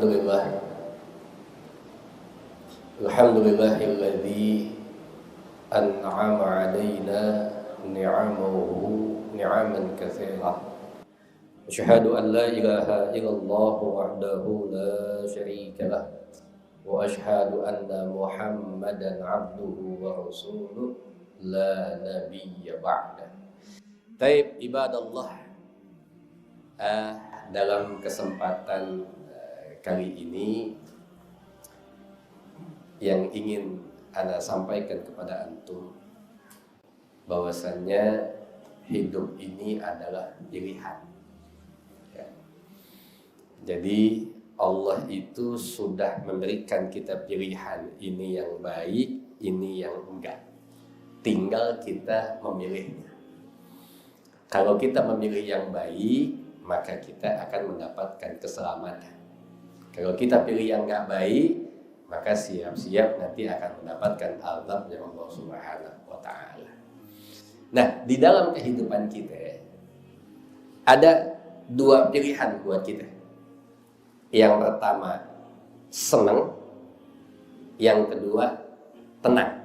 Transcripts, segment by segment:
Alhamdulillah. Alhamdulillahilladzi an'ama 'alaina ni'amahu ni'aman katsirah. Asyhadu an la ilaha illallah wahdahu la syarika lah wa asyhadu anna Muhammadan 'abduhu wa rasuluh la nabiyya ba'da. Taib ibadallah, dalam kesempatan kali ini yang ingin ana sampaikan kepada antum bahwasannya hidup ini adalah pilihan ya. Jadi Allah itu sudah memberikan kita pilihan, ini yang baik, ini yang enggak, tinggal kita memilihnya. Kalau kita memilih yang baik, maka kita akan mendapatkan keselamatan. Kalau kita pilih yang enggak baik, maka siap-siap nanti akan mendapatkan azabnya Allah Subhanahu wa ta'ala. Nah, di dalam kehidupan kita ada dua pilihan buat kita. Yang pertama senang, yang kedua tenang.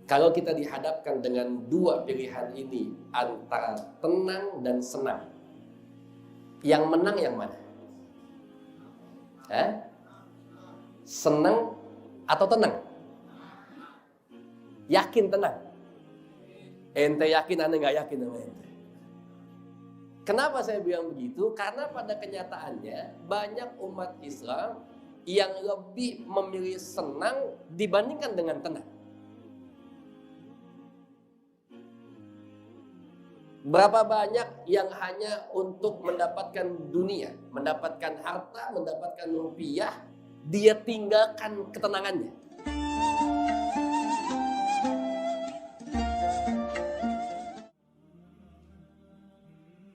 Kalau kita dihadapkan dengan dua pilihan ini antara tenang dan senang, yang menang yang mana? Senang atau tenang? Yakin tenang? Ente yakin, ane nggak yakin sama ente? Kenapa saya bilang begitu? Karena pada kenyataannya banyak umat Islam yang lebih memilih senang dibandingkan dengan tenang. Berapa banyak yang hanya untuk mendapatkan dunia, mendapatkan harta, mendapatkan rupiah, dia tinggalkan ketenangannya.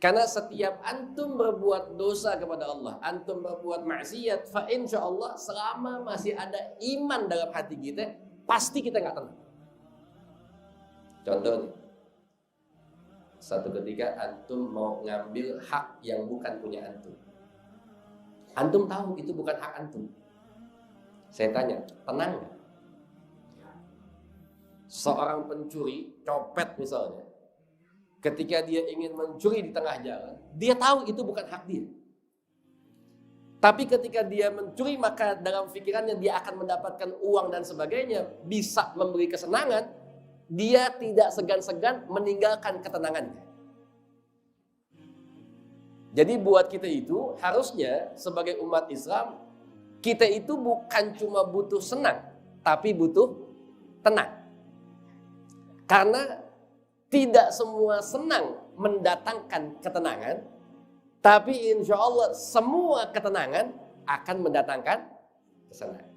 Karena setiap antum berbuat dosa kepada Allah, antum berbuat maksiat, fa insyaallah selama masih ada iman dalam hati kita, pasti kita nggak tenang. Contoh nih, satu ketika antum mau ngambil hak yang bukan punya antum. Antum tahu itu bukan hak antum. Saya tanya, tenang nggak? Seorang pencuri, copet misalnya, ketika dia ingin mencuri di tengah jalan, dia tahu itu bukan hak dia. Tapi ketika dia mencuri, maka dalam pikirannya dia akan mendapatkan uang dan sebagainya, bisa memberi kesenangan, dia tidak segan-segan meninggalkan ketenangannya. Jadi buat kita itu, harusnya sebagai umat Islam, kita itu bukan cuma butuh senang, tapi butuh tenang. Karena tidak semua senang mendatangkan ketenangan, tapi insya Allah semua ketenangan akan mendatangkan kesenangan.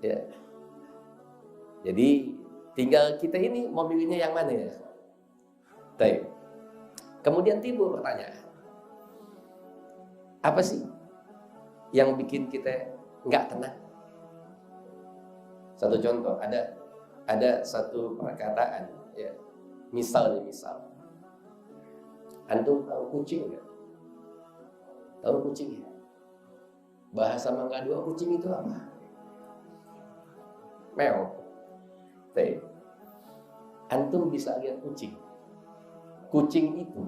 Ya. Jadi tinggal kita ini mau milihnya yang mana ya? Baik. Kemudian timbul pertanyaan, apa sih yang bikin kita nggak tenang? Satu contoh, ada satu perkataan, ya, misal, antum tahu kucing nggak? Tahu kucing ya? Bahasa Mangga Dua kucing itu apa? Meow. Antum bisa lihat kucing. Kucing itu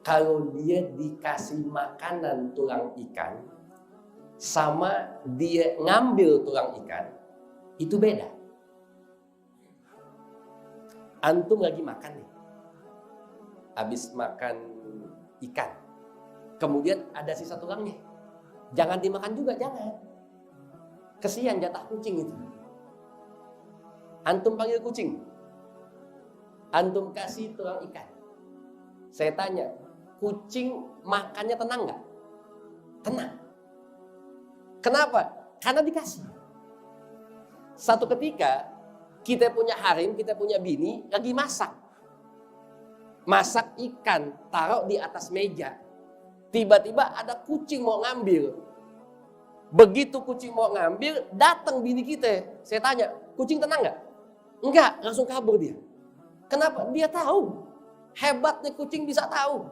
kalau dia dikasih makanan tulang ikan sama dia ngambil tulang ikan, itu beda. Antum lagi makan nih, habis makan ikan, kemudian ada sisa tulangnya, jangan dimakan juga, jangan. Kesian jatah kucing itu. Antum panggil kucing, antum kasih tulang ikan. Saya tanya, kucing makannya tenang nggak? Tenang. Kenapa? Karena dikasih. Satu ketika kita punya harim, kita punya bini lagi masak. Masak ikan, taruh di atas meja. Tiba-tiba ada kucing mau ngambil. Begitu kucing mau ngambil, datang bini kita. Saya tanya, kucing tenang nggak? Enggak, langsung kabur dia. Kenapa? Dia tahu. Hebatnya kucing bisa tahu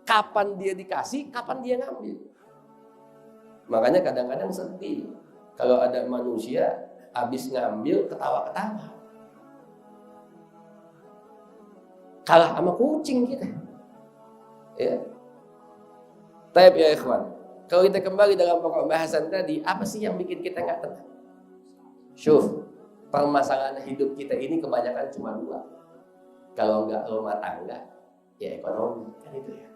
kapan dia dikasih, kapan dia ngambil. Makanya kadang-kadang sedih kalau ada manusia habis ngambil ketawa-ketawa. Kalah sama kucing kita. Ya. Taib ya ikhwan. Kalau kita kembali dalam pokok bahasan tadi, apa sih yang bikin kita nggak tenang? Syuf, permasalahan hidup kita ini kebanyakan cuma dua. Kalau nggak rumah tangga, ya ekonomi, kan itu ya.